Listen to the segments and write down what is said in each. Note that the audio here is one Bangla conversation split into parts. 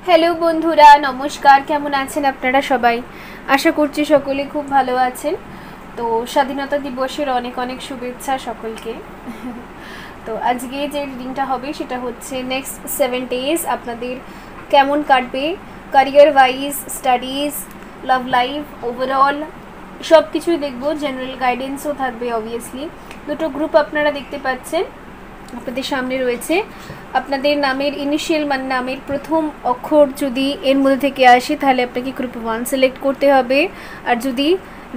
হ্যালো বন্ধুরা, নমস্কার। কেমন আছেন আপনারা সবাই? আশা করছি সকলে খুব ভালো আছেন। তো স্বাধীনতা দিবসের অনেক অনেক শুভেচ্ছা সকলকে। তো আজকে যে রিডিংটা হবে সেটা হচ্ছে নেক্সট 7 ডেজ আপনাদের কেমন কাটবে, career wise, studies, love life, overall সব কিছুই দেখবো। জেনারেল গাইডেন্সও থাকবে অবভিয়াসলি। দুটো গ্রুপ আপনারা দেখতে পাচ্ছেন আপনাদের সামনে রয়েছে। আপনাদের নামের ইনিশিয়াল মানে নামের প্রথম অক্ষর যদি এর মধ্যে থেকে আসে তাহলে আপনাকে গ্রুপ 1 সিলেক্ট করতে হবে, আর যদি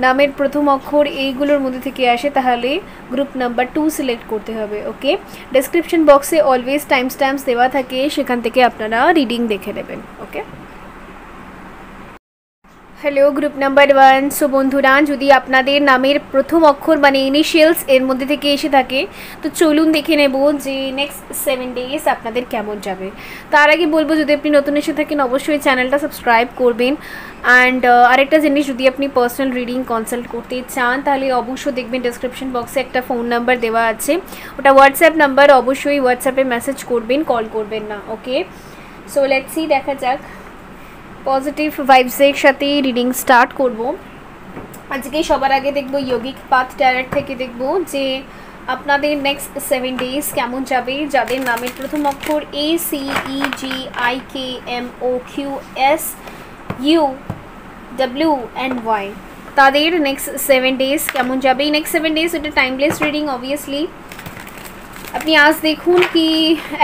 নামের প্রথম অক্ষর এইগুলোর মধ্যে থেকে আসে তাহলে গ্রুপ নাম্বার 2 সিলেক্ট করতে হবে। ওকে, ডেসক্রিপশন বক্সে অলওয়েজ টাইম স্ট্যাম্পস দেওয়া থাকে, সেখান থেকে আপনারা রিডিং দেখে নেবেন। ওকে, হ্যালো গ্রুপ নাম্বার 1। সো বন্ধুরা, যদি আপনাদের নামের প্রথম অক্ষর মানে ইনিশিয়ালস এর মধ্যে থেকে এসে থাকে তো চলুন দেখে নেব যে নেক্সট 7 ডেজ আপনাদের কেমন যাবে। তার আগে বলবো, যদি আপনি নতুন এসে থাকেন অবশ্যই চ্যানেলটা সাবস্ক্রাইব করবেন। অ্যান্ড আরেকটা জিনিস, যদি আপনি পার্সোনাল রিডিং কনসাল্ট করতে চান তাহলে অবশ্যই দেখবেন ডেসক্রিপশন বক্সে একটা ফোন নাম্বার দেওয়া আছে, ওটা হোয়াটসঅ্যাপ নাম্বার। অবশ্যই হোয়াটসঅ্যাপে মেসেজ করবেন, কল করবেন না। ওকে, সো লেটস সি, দেখা যাক। পজিটিভ ভাইবসের সাথে রিডিং স্টার্ট করব। আজকে সবার আগে দেখব ইয়োগিক পাথ ট্যারট থেকে দেখব যে আপনাদের নেক্সট 7 ডেজ কেমন যাবে। যাদের নামের প্রথম অক্ষর ACEGIKMOQSUW তাদের নেক্সট 7 ডেজ কেমন যাবে। নেক্সট 7 ডেজ এটা টাইমলেস রিডিং অবভিয়াসলি। আপনি আজ দেখুন কি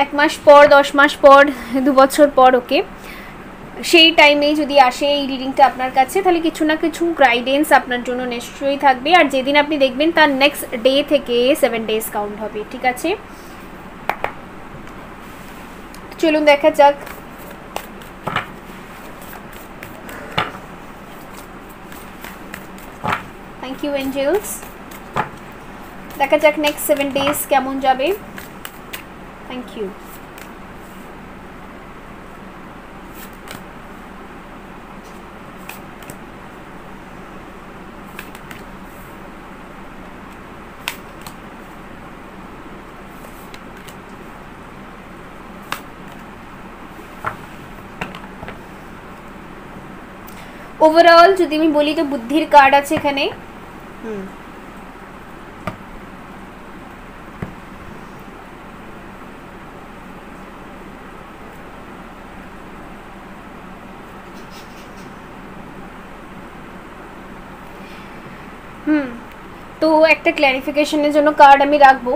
1 মাস পর, 10 মাস পর, 2 বছর পর, ওকে, সেই টাইমে যদি আসে এই রিডিংটা আপনার কাছে তাহলে কিছু না কিছু গাইডেন্স আপনার জন্য নিশ্চয়ই থাকবে। আর যেদিন আপনি দেখবেন তার নেক্সট ডে থেকে 7 ডেজ কাউন্ট হবে, ঠিক আছে? চলুন দেখা যাক। Thank you angels. দেখা যাক নেক্সট 7 ডেজ কেমন যাবে। Thank you. ওভারঅল যদি আমি বলি তো বুদ্ধির কার্ড আছে এখানে। তো একটা ক্ল্যারিফিকেশনের জন্য কার্ড আমি রাখবো।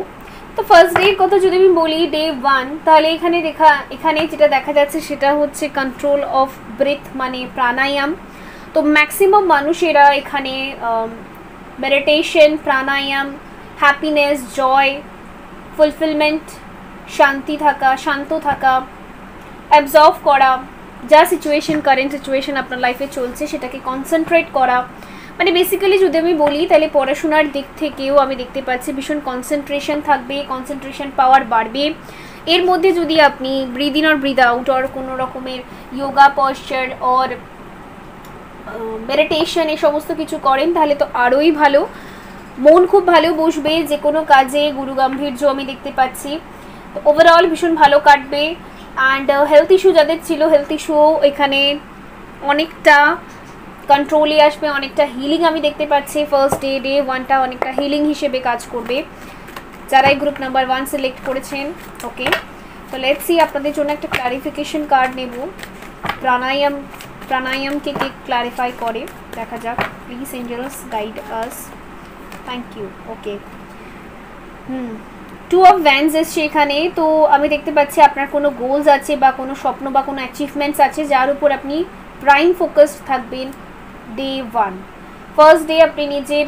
তো ফার্স্ট ডের কথা যদি আমি বলি, ডে 1, তাহলে এখানে যেটা দেখা যাচ্ছে সেটা হচ্ছে কন্ট্রোল অফ ব্রেথ মানে প্রাণায়াম। তো ম্যাক্সিমাম মানুষেরা এখানে মেডিটেশন, প্রাণায়াম, হ্যাপিনেস, জয়, ফুলফিলমেন্ট, শান্তি থাকা, শান্ত থাকা, অ্যাবজর্ভ করা, যা সিচুয়েশন, কারেন্ট সিচুয়েশন আপনার লাইফে চলছে সেটাকে কনসেন্ট্রেট করা, মানে বেসিক্যালি যদি আমি বলি তাহলে পড়াশোনার দিক থেকেও আমি দেখতে পাচ্ছি ভীষণ কনসেন্ট্রেশন থাকবে, কনসেন্ট্রেশন পাওয়ার বাড়বে। এর মধ্যে যদি আপনি ব্রিদ ইন আর ব্রিদ আউট আর কোনো রকমের যোগা, পশ্চার অর মেডিটেশন এই সমস্ত কিছু করেন তাহলে তো আরোই ভালো। মন খুব ভালো বসবে, যে কোনো কাজে গুরুগম্ভীর্য আমি দেখতে পাচ্ছি। তো ওভারঅল ভীষণ ভালো কাটবে। অ্যান্ড হেলথ ইস্যু যাদের ছিল, হেলথ ইস্যুও এখানে অনেকটা কন্ট্রোলে আসবে, অনেকটা হিলিং আমি দেখতে পাচ্ছি। ফার্স্ট ডে 1টা অনেকটা হিলিং হিসেবে কাজ করবে যারা এই গ্রুপ নাম্বার 1 সিলেক্ট করেছেন। ওকে, তো লেটস সি, আপনাদের জন্য একটা ক্লারিফিকেশন কার্ড নেব। প্রাণায়ামকে কে ক্লারিফাই করে দেখা যাক। Please angels guide us. Thank you. Okay, 2 of wands এসছে এখানে। তো আমি দেখতে পাচ্ছি আপনার কোনো গোলস আছে বা কোনো স্বপ্ন বা কোনো অ্যাচিভমেন্টস আছে যার উপর আপনি প্রাইম ফোকাস থাকবেন। ডে 1 ফার্স্ট ডে আপনি নিজের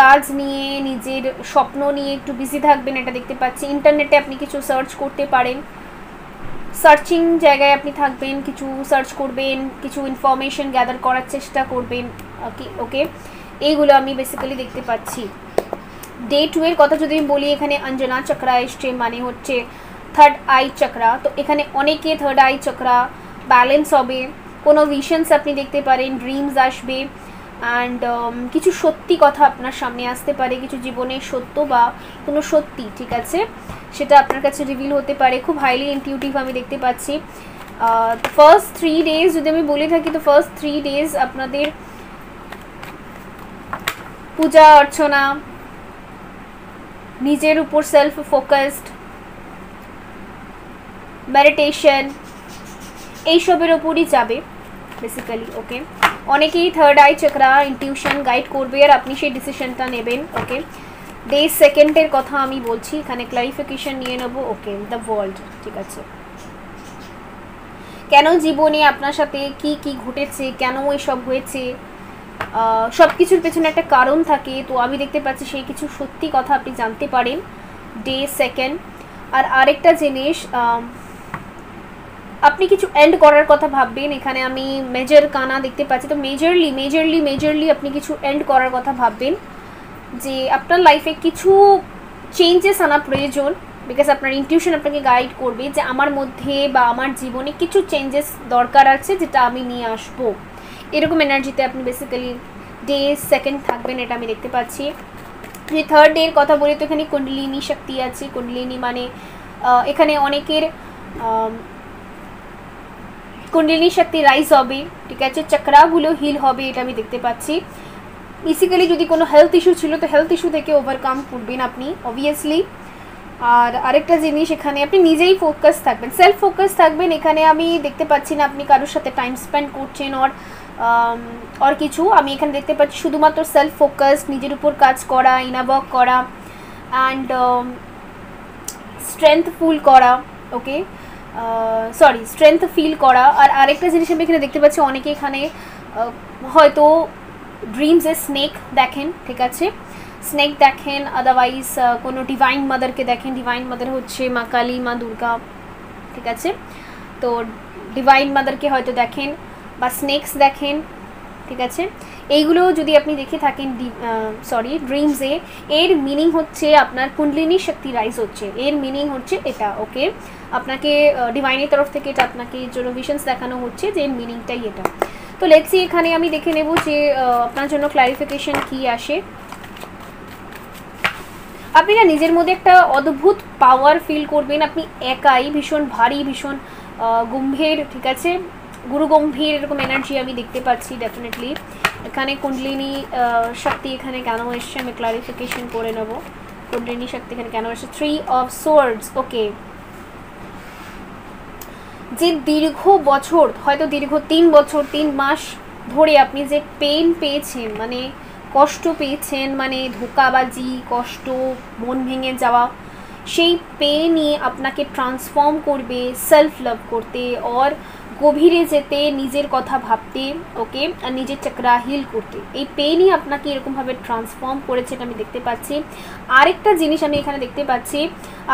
কাজ নিয়ে, নিজের স্বপ্ন নিয়ে একটু বিজি থাকবেন, এটা দেখতে পাচ্ছি। ইন্টারনেটে আপনি কিছু সার্চ করতে পারেন, সার্চিং জায়গায় আপনি থাকবেন, কিছু সার্চ করবেন, কিছু ইনফরমেশন গ্যাদার করার চেষ্টা করবেন। ওকে, এইগুলো আমি বেসিক্যালি দেখতে পাচ্ছি। ডে 2 এর কথা যদি আমি বলি, এখানে অঞ্জনা চক্রা এসছে, মানে হচ্ছে থার্ড আই চক্রা। তো এখানে অনেকে থার্ড আই চক্রা ব্যালেন্স হবে, কোনো ভিশনস আপনি দেখতে পারেন, ড্রিমস আসবে। অ্যান্ড কিছু সত্যি কথা আপনার সামনে আসতে পারে, কিছু জীবনের সত্য বা কোনো সত্যি, ঠিক আছে, সেটা আপনার কাছে রিভিল হতে পারে। খুব হাইলি ইনটিউটিভ আমি দেখতে পাচ্ছি। ফার্স্ট 3 ডেজ যদি আমি বলে থাকি, তো ফার্স্ট 3 ডেজ আপনাদের পূজা অর্চনা, নিজের উপর সেলফ ফোকাসড, মেডিটেশন, এইসবের ওপরই যাবে বেসিক্যালি। ওকে, অনেকেই third eye chakra, intuition guide করবে আর আপনি সেই ডিসিশনটা নেবেন। ওকে, ডে সেকেন্ডের কথা আমি বলছি, এখানে ক্লারিফিকেশন নিয়ে নেবো। ওকে, দ্য ওয়ার্ল্ড, ঠিক আছে, কেন জীবনে আপনার সাথে কি কি ঘটেছে, কেন এসব হয়েছে, সব কিছুর পেছনে একটা কারণ থাকে। তো আমি দেখতে পাচ্ছি সেই কিছু সত্যি কথা আপনি জানতে পারেন ডে সেকেন্ড। আর আরেকটা জিনিস, আপনি কিছু এন্ড করার কথা ভাববেন, এখানে আমি মেজর কানা দেখতে পাচ্ছি। তো মেজরলি আপনি কিছু এন্ড করার কথা ভাববেন, যে আপনার লাইফে কিছু চেঞ্জেস আনা প্রয়োজন, বিকজ আপনার ইনটিউশন আপনাকে গাইড করবে যে আমার মধ্যে বা আমার জীবনে কিছু চেঞ্জেস দরকার আছে যেটা আমি নিয়ে আসবো। এরকম এনার্জিতে আপনি বেসিক্যালি ডে সেকেন্ড থাকবেন, এটা আমি দেখতে পাচ্ছি। যদি থার্ড ডে এর কথা বলি, তো এখানে কুণ্ডলিনী শক্তি আছে। কুণ্ডলিনী মানে এখানে অনেকের কুণ্ডলিনী শক্তি রাইজ হবে, ঠিক আছে, চক্রাগুলো হিল হবে, এটা আমি দেখতে পাচ্ছি। বেসিক্যালি যদি কোনো হেলথ ইস্যু ছিল, তো হেলথ ইস্যু থেকে ওভারকাম করবেন আপনি অবভিয়াসলি। আর আরেকটা জিনিস, এখানে আপনি নিজেই ফোকাস থাকবেন, সেলফ ফোকাস থাকবেন। এখানে আমি দেখতে পাচ্ছি না আপনি কারোর সাথে টাইম স্পেন্ড করছেন আর কিছু, আমি এখানে দেখতে পাচ্ছি শুধুমাত্র সেলফ ফোকাস, নিজের উপর কাজ করা, ইনার ওয়ার্ক করা অ্যান্ড স্ট্রেংথফুল করা। ওকে, স্ট্রেংথ ফিল করা। আর আরেকটা জিনিস আমি এখানে দেখতে পাচ্ছি, অনেকে এখানে হয়তো ড্রিমসে স্নেক দেখেন, ঠিক আছে, স্নেক দেখেন, আদারওয়াইজ কোনো ডিভাইন মাদারকে দেখেন। ডিভাইন মাদার হচ্ছে মা কালী, মা দুর্গা, ঠিক আছে। তো ডিভাইন মাদারকে হয়তো দেখেন বা স্নেকস দেখেন, ঠিক আছে। এইগুলো যদি আপনি দেখে থাকেন ড্রিমসে, এর মিনিং হচ্ছে আপনার কুণ্ডলিনী শক্তি রাইজ হচ্ছে, এর মিনিং হচ্ছে এটা। ওকে, আপনাকে ডিভাইনের তরফ থেকে এটা আপনাকে জন্য ভিশনস দেখানো হচ্ছে যে এর মিনিংটাই এটা। তো লেটস সি, এখানে আমি দেখে নেব যে আপনার জন্য ক্লারিফিকেশন কি আসে। আপনি না নিজের মধ্যে একটা অদ্ভুত পাওয়ার ফিল করবেন, আপনি একাই ভীষণ ভারী, ভীষণ গম্ভীর, ঠিক আছে, গুরু গম্ভীর এরকম এনার্জি আমি দেখতে পাচ্ছি ডেফিনেটলি। এখানে কুণ্ডলিনী শক্তি এখানে কেন এসছে আমি ক্লারিফিকেশন করে নেব। কুণ্ডলিনী শক্তি এখানে কেন এসছে, 3 of swords। ওকে, যে দীর্ঘ বছর, হয়তো দীর্ঘ 3 বছর 3 মাস ধরে আপনি যে পেন পেয়েছেন, মানে কষ্ট পেয়েছেন, মানে ধোঁকাবাজি, কষ্ট, মন ভেঙে যাওয়া, সেই পেনই আপনাকে ট্রান্সফর্ম করবে সেলফ লাভ করতে আর গভীরে যেতে, নিজের কথা ভাবতে। ওকে, আর নিজের চক্রা হিল করতে। এই পেনই আপনাকে এরকমভাবে ট্রান্সফর্ম করেছে, এটা আমি দেখতে পাচ্ছি। আরেকটা জিনিস আমি এখানে দেখতে পাচ্ছি,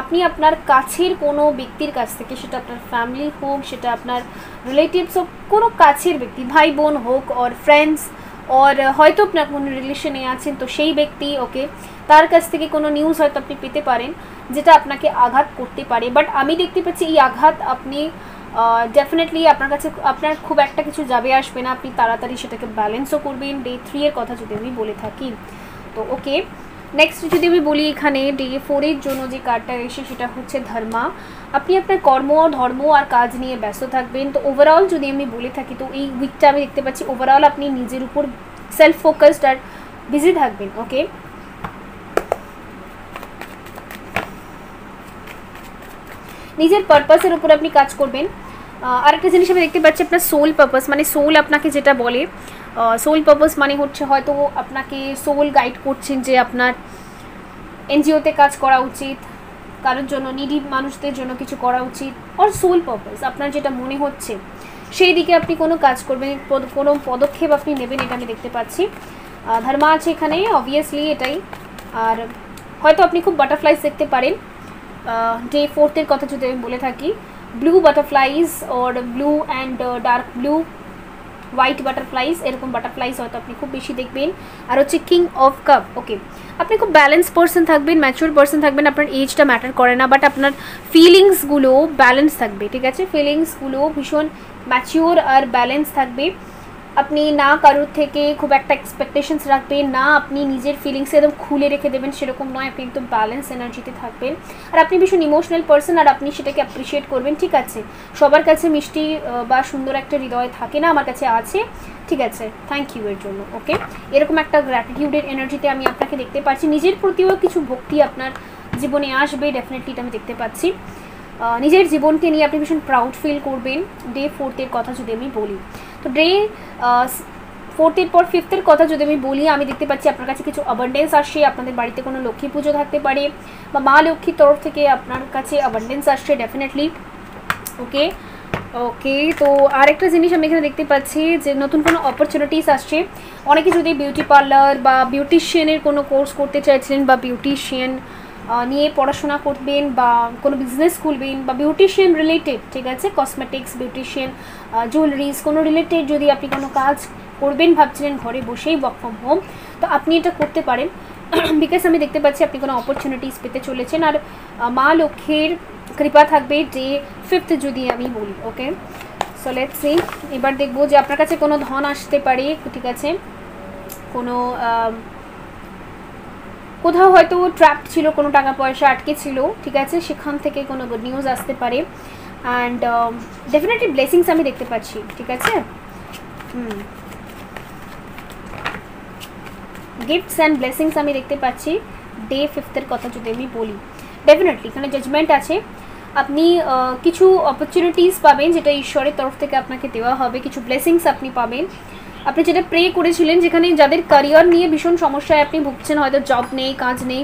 আপনি আপনার কাছের কোনো ব্যক্তির কাছ থেকে, সেটা আপনার ফ্যামিলি হোক, সেটা আপনার রিলেটিভস হোক, কোনো কাছের ব্যক্তি, ভাই বোন হোক আর ফ্রেন্ডস, আর হয়তো আপনার কোনো রিলেশনে আছেন, তো সেই ব্যক্তি, ওকে, তার কাছ থেকে কোনো নিউজ হয়তো আপনি পেতে পারেন যেটা আপনাকে আঘাত করতে পারে। বাট আমি দেখতে পাচ্ছি এই আঘাত আপনি ডেফিনেটলি আপনার কাছে আপনার খুব একটা কিছু যাবে আসবে না, আপনি তাড়াতাড়ি সেটাকে ব্যালেন্সও করবেন। ডে 3 এর কথা যদি আমি বলে থাকি, তো ওকে, নেক্সট যদি আমি বলি, এখানে ডে 4 এর জন্য যে কার্ডটা এসে সেটা হচ্ছে ধর্মা। আপনি আপনার কর্ম, ধর্ম আর কাজ নিয়ে ব্যস্ত থাকবেন। তো ওভারঅল যদি আমি বলে থাকি, তো এই উইকটা আমি দেখতে পাচ্ছি ওভারঅল আপনি নিজের উপর সেলফ ফোকাসড আর বিজি থাকবেন। ওকে, নিজের পারপাসের উপর আপনি কাজ করবেন। আরেকটা জিনিস আমি দেখতে পাচ্ছি, আপনার সোল পারপাস, মানে সোল আপনাকে যেটা বলে, সোল পারপাস মানে হচ্ছে হয়তো আপনাকে সোল গাইড করছেন যে আপনার এনজিওতে কাজ করা উচিত, কারোর জন্য, নিডি মানুষদের জন্য কিছু করা উচিত, আর সোল পারপাস আপনার যেটা মনে হচ্ছে সেই দিকে আপনি কোনো কাজ করবেন, কোনো পদক্ষেপ আপনি নেবেন, এটা আমি দেখতে পাচ্ছি। ধর্মা আছে এখানে, অবভিয়াসলি এটাই। আর হয়তো আপনি খুব বাটারফ্লাইজ দেখতে পারেন। ডে 4 এর কথা যদি আমি বলে থাকি, blue butterflies or blue and dark blue, white butterflies, এরকম বাটারফ্লাইজ হয়তো আপনি খুব বেশি দেখবেন। আর হচ্ছে কিং অফ কাপ। ওকে, আপনি খুব ব্যালেন্স পার্সন থাকবেন, ম্যাচিওর পার্সন থাকবেন, আপনার এজটা ম্যাটার করে না, বাট আপনার ফিলিংসগুলো ব্যালেন্স থাকবে, ঠিক আছে, ফিলিংসগুলো ভীষণ ম্যাচিওর আর ব্যালেন্স থাকবে। আপনি না কারোর থেকে খুব একটা এক্সপেকটেশনস রাখবেন না, আপনি নিজের ফিলিংসে একদম খুলে রেখে দেবেন সেরকম নয়, আপনি একদম ব্যালেন্স এনার্জিতে থাকবেন। আর আপনি ভীষণ ইমোশনাল পার্সন, আর আপনি সেটাকে অ্যাপ্রিসিয়েট করবেন। ঠিক আছে, সবার কাছে মিষ্টি বা সুন্দর একটা হৃদয় থাকে না, আমার কাছে আছে, ঠিক আছে, থ্যাংক ইউ এর জন্য। ওকে, এরকম একটা গ্র্যাটিটিউডের এনার্জিতে আমি আপনাকে দেখতে পাচ্ছি। নিজের প্রতিও কিছু ভক্তি আপনার জীবনে আসবে, ডেফিনেটলি এটা আমি দেখতে পাচ্ছি। নিজের জীবনকে নিয়ে আপনি ভীষণ প্রাউড ফিল করবেন। ডে 4 কথা যদি আমি বলি, তো ডে 4 পর 5 কথা যদি আমি বলি, আমি দেখতে পাচ্ছি আপনার কাছে কিছু অ্যাবান্ডেন্স আসছে। আপনাদের বাড়িতে কোনো লক্ষ্মী পুজো থাকতে পারে, বা মা লক্ষ্মীর তরফ থেকে আপনার কাছে অ্যাবান্ডেন্স আসছে ডেফিনেটলি। ওকে ওকে, তো আরেকটা জিনিস আমি এখানে দেখতে পাচ্ছি যে নতুন কোনো অপরচুনিটিস আসছে। অনেকে যদি বিউটি পার্লার বা বিউটিশিয়ানের কোনো কোর্স করতে চাইছিলেন, বা বিউটিশিয়ান নিয়ে পড়াশোনা করবেন, বা কোনো বিজনেস খুলবেন, বা বিউটিশিয়ান রিলেটেড, ঠিক আছে, কসমেটিক্স, বিউটিশিয়ান, জুয়েলারিজ, কোনো রিলেটেড যদি আপনি কোনো কাজ করবেন ভাবছিলেন ঘরে বসেই ওয়ার্ক ফ্রম হোম, তো আপনি এটা করতে পারেন। বিকজ আমি দেখতে পাচ্ছি আপনি কোনো অপরচুনিটিস পেতে চলেছেন, আর মা লক্ষ্মীর কৃপা থাকবে ডে 5 যদি আমি বলি। ওকে, সো লেটস সি, এবার দেখবো যে আপনার কাছে কোনো ধন আসতে পারে, ঠিক আছে, কোনো কোথাও হয়তো ট্র্যাপ ছিল, কোনো টাকা পয়সা আটকে ছিল, ঠিক আছে, সেখান থেকে কোনো গুড নিউজ আসতে পারে। অ্যান্ড ডেফিনেটলি ব্লেসিংস আমি দেখতে পাচ্ছি, ঠিক আছে, গিফটস অ্যান্ড ব্লেসিংস আমি দেখতে পাচ্ছি ডে 5 কথা যদি আমি বলি। ডেফিনেটলি এখানে জাজমেন্ট আছে, আপনি কিছু অপরচুনিটিস পাবেন যেটা ঈশ্বরের তরফ থেকে আপনাকে দেওয়া হবে, কিছু ব্লেসিংস আপনি পাবেন। আপনি যেটা প্রে করেছিলেন, যেখানে যাদের ক্যারিয়ার নিয়ে ভীষণ সমস্যায় আপনি ভুগছেন, হয়তো জব নেই, কাজ নেই,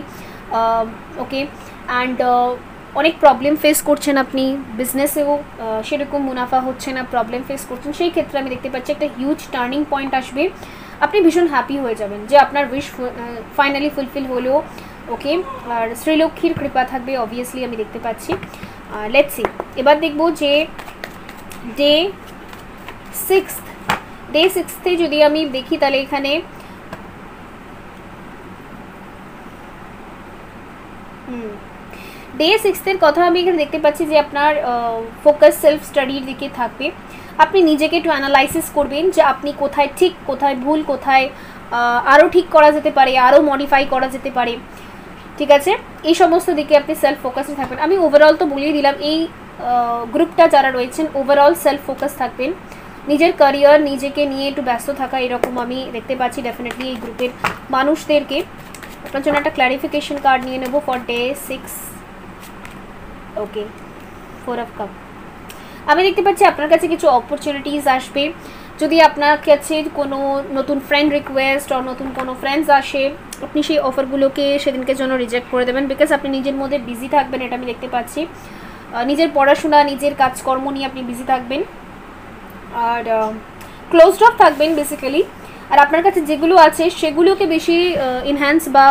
ওকে, অ্যান্ড অনেক প্রবলেম ফেস করছেন আপনি, বিজনেসেও সেরকম মুনাফা হচ্ছে না, প্রবলেম ফেস করছেন, সেই ক্ষেত্রে আমি দেখতে পাচ্ছি একটা হিউজ টার্নিং পয়েন্ট আসবে। আপনি ভীষণ হ্যাপি হয়ে যাবেন যে আপনার উইশ ফাইনালি ফুলফিল হলো। ওকে, আর শ্রীলক্ষ্মীর কৃপা থাকবে অবভিয়াসলি আমি দেখতে পাচ্ছি। লেটস সি, এবার দেখব যে ডে 6 যদি আমি দেখি, তাহলে এখানে ডে 6 কথা আমি এখানে দেখতে পাচ্ছি যে আপনার ফোকাস সেলফ স্টাডির দিকে থাকবে। আপনি নিজেকে একটু অ্যানালাইসিস করবেন যে আপনি কোথায় ঠিক, কোথায় ভুল, কোথায় আরও ঠিক করা যেতে পারে, আরও মডিফাই করা যেতে পারে, ঠিক আছে, এই সমস্ত দিকে আপনি সেলফ ফোকাসে থাকবেন। আমি ওভারঅল তো বলেই দিলাম, এই গ্রুপটা যারা রয়েছেন ওভারঅল সেলফ ফোকাস থাকবেন, নিজের ক্যারিয়ার, নিজেকে নিয়ে একটু ব্যস্ত থাকা, এরকম আমি দেখতে পাচ্ছি ডেফিনেটলি এই গ্রুপের মানুষদেরকে। আপনার জন্য একটা ক্ল্যারিফিকেশন কার্ড নিয়ে নেব for day 6। Okay, 4 of cup, আমি দেখতে পাচ্ছি আপনার কাছে কিছু অপরচুনিটিস আসবে। যদি আপনার কাছে কোনো নতুন ফ্রেন্ড রিকোয়েস্ট আর নতুন কোনো ফ্রেন্ডস আসে, আপনি সেই অফারগুলোকে সেদিনকে জন্য রিজেক্ট করে দেবেন, বিকজ আপনি নিজের মধ্যে বিজি থাকবেন, এটা আমি দেখতে পাচ্ছি। নিজের পড়াশোনা, নিজের কাজকর্ম নিয়ে আপনি বিজি থাকবেন, আর ক্লোজড অফ থাকবেন বেসিক্যালি। আর আপনার কাছে যেগুলো আছে সেগুলোকে বেশি এনহ্যান্স বা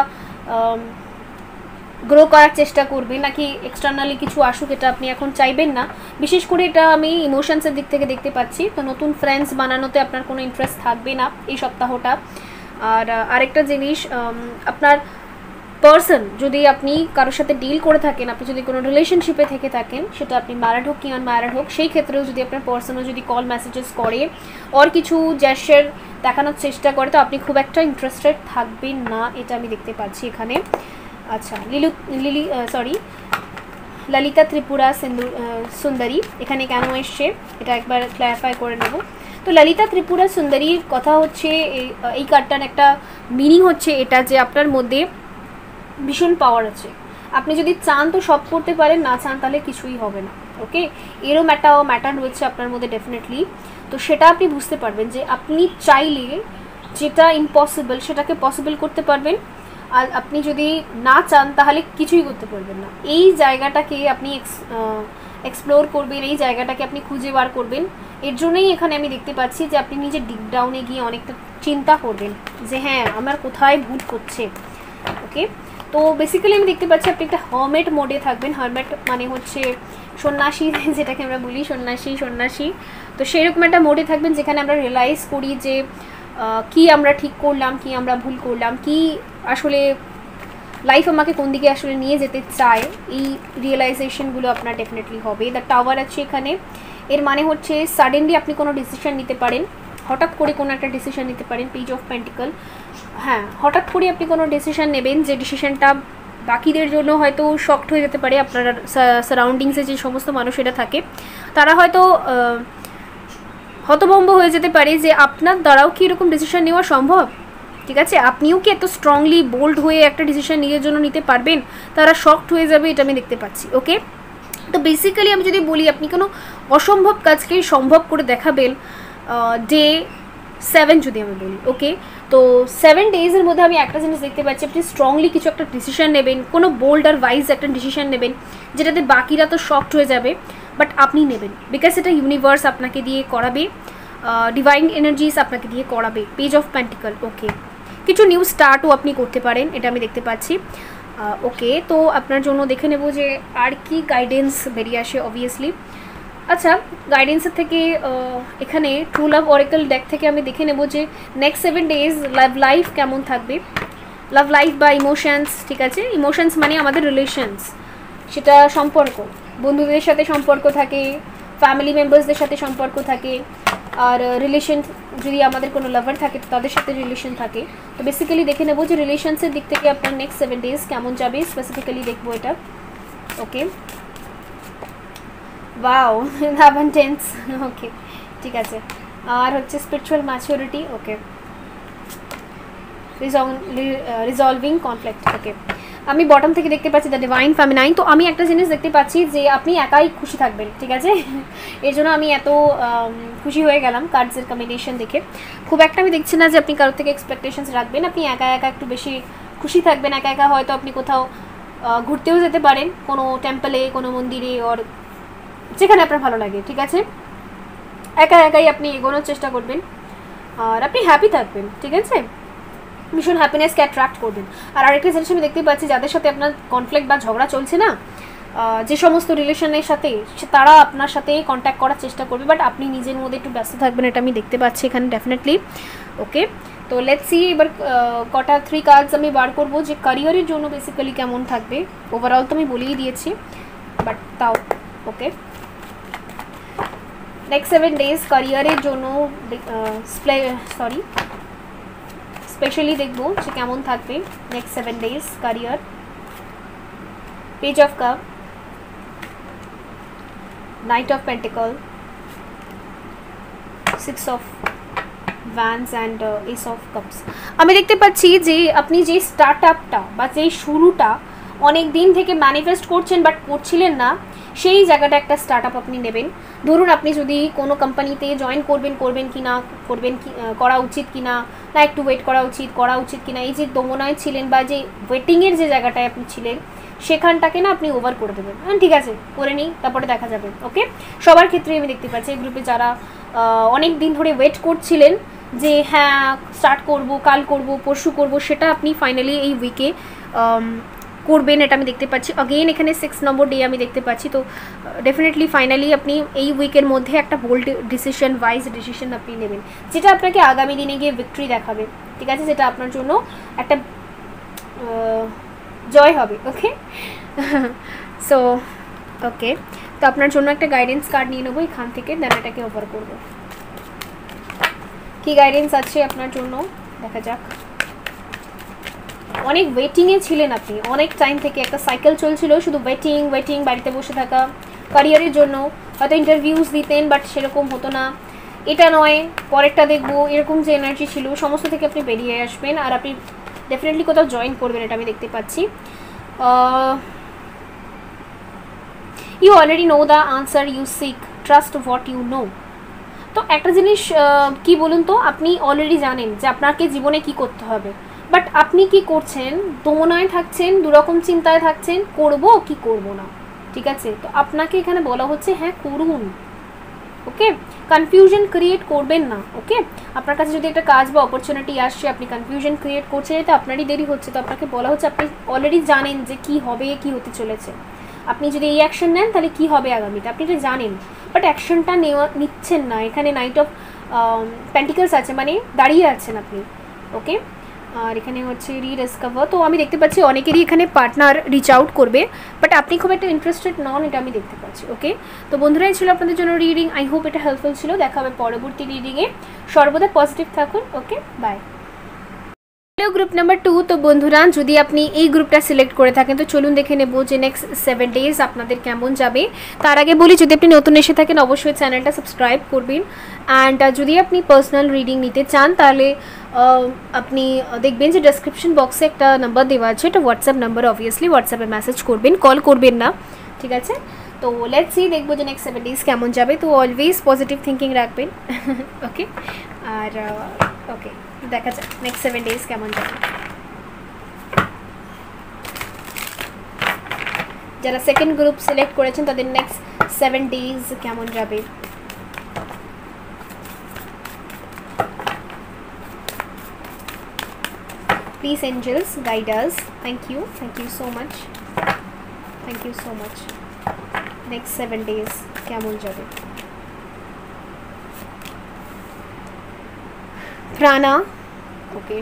গ্রো করার চেষ্টা করবেন, নাকি এক্সটার্নালি কিছু আসুক এটা আপনি এখন চাইবেন না। বিশেষ করে এটা আমি ইমোশনসের দিক থেকে দেখতে পাচ্ছি। তো নতুন ফ্রেন্ডস বানানোতে আপনার কোনো ইন্টারেস্ট থাকবে না এই সপ্তাহটা। আর আরেকটা জিনিস, আপনার পার্সন, যদি আপনি কারোর সাথে ডিল করে থাকেন, আপনি যদি কোনো রিলেশনশিপে থেকে থাকেন, সেটা আপনি ম্যারিড হোক কি আনম্যারিড হোক, সেই ক্ষেত্রেও যদি আপনার পার্সনও যদি কল মেসেজেস করে আর কিছু জেস্চার দেখানোর চেষ্টা করে, তো আপনি খুব একটা ইন্টারেস্টেড থাকবেন না, এটা আমি দেখতে পাচ্ছি এখানে। আচ্ছা, ললিতা ত্রিপুরা সুন্দরী এখানে কেন এসছে এটা একবার ক্ল্যারিফাই করে নেব। তো ললিতা ত্রিপুরা সুন্দরীর কথা হচ্ছে, এই কার্ডটার একটা মিনিং হচ্ছে এটা যে আপনার মধ্যে ভীষণ পাওয়ার আছে, আপনি যদি চান তো সব করতে পারেন, না চান তাহলে কিছুই হবে না। ওকে, এরম একটা ম্যাটার রয়েছে আপনার মধ্যে ডেফিনেটলি। তো সেটা আপনি বুঝতে পারবেন যে আপনি চাইলে যেটা ইম্পসিবল সেটাকে পসিবল করতে পারবেন, আর আপনি যদি না চান তাহলে কিছুই করতে পারবেন না। এই জায়গাটাকে আপনি এক্সপ্লোর করবেন, এই জায়গাটাকে আপনি খুঁজে বার করবেন। এর জন্যই এখানে আমি দেখতে পাচ্ছি যে আপনি নিজের ডিপ ডাউনে গিয়ে অনেকটা চিন্তা করবেন যে হ্যাঁ আমার কোথায় ভুল হচ্ছে। ওকে, তো বেসিক্যালি আমি দেখতে পাচ্ছি আপনি একটা হার্মেট মোডে থাকবেন। হার্মেট মানে হচ্ছে সন্ন্যাসী, যেটাকে আমরা বলি সন্ন্যাসী। তো সেরকম একটা মোডে থাকবেন যেখানে আমরা রিয়েলাইজ করি যে কি আমরা ঠিক করলাম, কি আমরা ভুল করলাম, কি আসলে লাইফ আমাকে কোন দিকে আসলে নিয়ে যেতে চায়, এই রিয়েলাইজেশনগুলো আপনার ডেফিনেটলি হবে। দ্য টাওয়ার আছে এখানে, এর মানে হচ্ছে সাডেনলি আপনি কোনো ডিসিশন নিতে পারেন, হঠাৎ করে কোনো একটা ডিসিশন নিতে পারেন। পেজ অফ পেন্টিকল, হ্যাঁ হঠাৎ করে আপনি কোনো ডিসিশন নেবেন যে ডিসিশনটা বাকিদের জন্য হয়তো শকড হয়ে যেতে পারে। আপনার সারাউন্ডিংসে যে সমস্ত মানুষেরা থাকে তারা হয়তো হতভম্ব হয়ে যেতে পারে যে আপনার দ্বারাও কি এরকম ডিসিশন নেওয়া সম্ভব, ঠিক আছে, আপনিও কি এত স্ট্রংলি বোল্ড হয়ে একটা ডিসিশন নিজের জন্য নিতে পারবেন, তারা শকড হয়ে যাবে, এটা আমি দেখতে পাচ্ছি। ওকে, তো বেসিক্যালি আমি যদি বলি আপনি কোনো অসম্ভব কাজকে সম্ভব করে দেখাবেন ডে 7 যদি আমি বলি। ওকে, তো 7 ডেজের মধ্যে আমি একটা জিনিস দেখতে পাচ্ছি, আপনি স্ট্রংলি কিছু একটা ডিসিশন নেবেন, কোনো বোল্ড আর ওয়াইজ একটা ডিসিশন নেবেন যেটাতে বাকিরা তো শকড হয়ে যাবে, বাট আপনি নেবেন বিকজ এটা ইউনিভার্স আপনাকে দিয়ে করাবে, ডিভাইন এনার্জিস আপনাকে দিয়ে করাবে। পেজ অফ পেন্টিকল, ওকে, কিছু নিউ স্টার্টও আপনি করতে পারেন, এটা আমি দেখতে পাচ্ছি। ওকে, তো আপনার জন্য দেখে নেব যে আর কি গাইডেন্স বেরিয়ে আসে অবভিয়াসলি। আচ্ছা, গাইডেন্সের থেকে এখানে ট্রু লাভ অরেকল ডেক থেকে আমি দেখে নেব যে নেক্সট 7 ডেজ লাভ লাইফ কেমন থাকবে। লাভ লাইফ বা ইমোশনস, ঠিক আছে, ইমোশনস মানে আমাদের রিলেশনস, সেটা সম্পর্ক, বন্ধুদের সাথে সম্পর্ক থাকে, ফ্যামিলি মেম্বার্সদের সাথে সম্পর্ক থাকে, আর রিলেশন যদি আমাদের কোনো লাভার থাকে তো তাদের সাথে রিলেশন থাকে। তো বেসিক্যালি দেখে নেব যে রিলেশনসের দিক থেকে আপনার নেক্সট 7 ডেজ কেমন যাবে, স্পেসিফিক্যালি দেখবো এটা। ওকে, ওয়াও, অ্যাবান্ডেন্স, ওকে, ঠিক আছে, আর হচ্ছে স্পিরিচুয়াল ম্যাচুরিটি, ওকে, রিজলভিং কনফ্লিক্ট। ওকে, আমি বটম থেকে দেখতে পাচ্ছি দ্য ডিভাইন ফেমিনাইন। তো আমি একটা জিনিস দেখতে পাচ্ছি যে আপনি একাই খুশি থাকবেন, ঠিক আছে, এর জন্য আমি এত খুশি হয়ে গেলাম কার্ডসের কম্বিনেশন দেখে। খুব একটা আমি দেখছি না যে আপনি কারোর থেকে এক্সপেকটেশনস রাখবেন, আপনি একা একা একটু বেশি খুশি থাকবেন। একা একা হয়তো আপনি কোথাও ঘুরতেও যেতে পারেন, কোনো টেম্পলে, কোনো মন্দিরে, ওর যেখানে আপনার ভালো লাগে, ঠিক আছে, একা একাই আপনি এগোনোর চেষ্টা করবেন আর আপনি হ্যাপি থাকবেন, ঠিক আছে, ভীষণ হ্যাপিনেসকে অ্যাট্রাক্ট করবেন। আর আরেকটা জিনিস আমি দেখতে পাচ্ছি যাদের সাথে আপনার কনফ্লিক্ট বা ঝগড়া চলছে না, যে সমস্ত রিলেশনের সাথে, তারা আপনার সাথে কন্ট্যাক্ট করার চেষ্টা করবে, বাট আপনি নিজের মধ্যে একটু ব্যস্ত থাকবেন, এটা আমি দেখতে পাচ্ছি এখানে ডেফিনেটলি। ওকে, তো লেটস সি এবার কটা 3 কার্ডস আমি বার করবো যে ক্যারিয়ারের জন্য বেসিক্যালি কেমন থাকবে। ওভারঅল তো আমি বলেই দিয়েছি, বাট তাও ওকে, নেক্সট 7 ডেজ ক্যারিয়ারের জন্য স্পেশালি দেখবো যে কেমন থাকবে next 7 days career. Page of cup, night of pentacle, 6 of Vance and S of cups. আমি দেখতে পাচ্ছি যে আপনি যে স্টার্ট আপটা বা যেই শুরুটা অনেক দিন থেকে ম্যানিফেস্ট করছেন বাট করছিলেন না, সেই জায়গাটা একটা স্টার্ট আপ আপনি নেবেন। ধরুন আপনি যদি কোনো কোম্পানিতে জয়েন করবেন কি না, করা উচিত কি না, না একটু ওয়েট করা উচিত কি না, এই যে দমনায় ছিলেন বা যে ওয়েটিংয়ের যে জায়গাটায় আপনি ছিলেন সেখানটাকে না আপনি ওভার করে দেবেন। ঠিক আছে, করে নিই, তারপরে দেখা যাবে। ওকে, সবার ক্ষেত্রে আমি দেখতে পাচ্ছি এই গ্রুপে যারা অনেক দিন ধরে ওয়েট করছিলেন যে হ্যাঁ স্টার্ট করব, কাল করব, পরশু করব, সেটা আপনি ফাইনালি এই উইকে করবেন, এটা আমি দেখতে পাচ্ছি। অগেন এখানে 6 নম্বর ডে আমি দেখতে পাচ্ছি। তো ডেফিনেটলি ফাইনালি আপনি এই উইকের মধ্যে একটা বোল্ড ডিসিশন, ওয়াইজ ডিসিশন আপনি নেবেন, যেটা আপনাকে আগামী দিনে গিয়ে ভিক্টরি দেখাবে, ঠিক আছে, যেটা আপনার জন্য একটা জয় হবে। ওকে, সো ওকে, তো আপনার জন্য একটা গাইডেন্স কার্ড নিয়ে নেবো এখান থেকে, দেন এটাকে ওভার করবো। কি গাইডেন্স আছে আপনার জন্য দেখা যাক। অনেক ওয়েটিংয়ে ছিলেন আপনি, অনেক টাইম থেকে একটা সাইকেল চলছিল, শুধু ওয়েটিং, বাড়িতে বসে থাকা। ক্যারিয়ারের জন্য হয়তো ইন্টারভিউস দিতেন বাট সেরকম হতো না, এটা নয় পরেরটা দেখবো, এরকম যে এনার্জি ছিল সমস্ত থেকে আপনি বেরিয়ে আসবেন আর আপনি ডেফিনেটলি কোথাও জয়েন করবেন, এটা আমি দেখতে পাচ্ছি। You already know the answer you seek, trust what you know. তো একটা জিনিস কি বলুন তো, আপনি অলরেডি জানেন যে আপনাকে জীবনে কি করতে হবে, বাট আপনি কি করছেন, দোমনায় থাকছেন, দুরকম চিন্তায় থাকছেন, করব কি করব না, ঠিক আছে। তো আপনাকে এখানে বলা হচ্ছে হ্যাঁ করুন, ওকে, কনফিউশন ক্রিয়েট করবেন না। ওকে, আপনার কাছে যদি একটা কাজ বা অপরচুনিটি আসছে, আপনি কনফিউশন ক্রিয়েট করছেন, তো আপনারই দেরি হচ্ছে, তো আপনাকে বলা হচ্ছে আপনি অলরেডি জানেন যে কি হবে, কি হতে চলেছে। আপনি যদি এই অ্যাকশন নেন তাহলে কি হবে আগামীতে, আপনি এটা জানেন, বাট অ্যাকশনটা নিচ্ছেন না। এখানে নাইট অফ পেন্টিকলস আছে, মানে দাঁড়িয়ে আছেন আপনি। ওকে, আর এখানে হচ্ছে রিডিসকভার। তো আমি দেখতে পাচ্ছি অনেকেরই এখানে পার্টনার রিচ আউট করবে, বাট আপনি খুব একটা ইন্টারেস্টেড নন, এটা আমি দেখতে পাচ্ছি। ওকে, তো বন্ধুরা এই ছিল আপনাদের জন্য রিডিং। আই হোপ এটা হেল্পফুল ছিল। দেখা হবে পরবর্তী রিডিংয়ে। সর্বদা পজিটিভ থাকুন। ওকে, বাই। Hello group number 2। তো বন্ধুরা যদি আপনি এই গ্রুপটা সিলেক্ট করে থাকেন তো চলুন দেখে নেব যে নেক্সট 7 ডেজ আপনাদের কেমন যাবে। তার আগে বলি, যদি আপনি নতুন এসে থাকেন অবশ্যই চ্যানেলটা সাবস্ক্রাইব করবেন। অ্যান্ড যদি আপনি পার্সোনাল রিডিং নিতে চান তাহলে আপনি দেখবেন যে ডেসক্রিপশন বক্সে একটা নাম্বার দেওয়া আছে, এটা হোয়াটসঅ্যাপ নাম্বার। অবভিয়াসলি হোয়াটসঅ্যাপে মেসেজ করবেন, কল করবেন না, ঠিক আছে? তো লেটস সি, দেখবো যে নেক্সট 7 ডেজ কেমন যাবে। তো অলওয়েজ পজিটিভ থিঙ্কিং রাখবেন। ওকে, আর ওকে, দেখা যাক নেক্সট 7 ডেজ কেমন যাবে। যারা সেকেন্ড গ্রুপ সিলেক্ট করেছেন তাদের নেক্সট 7 ডেজ কেমন যাবে। Please angels guide us. Thank you so much, thank you so much. Next 7 days কেমন যাবে। প্রাণা, ওকে।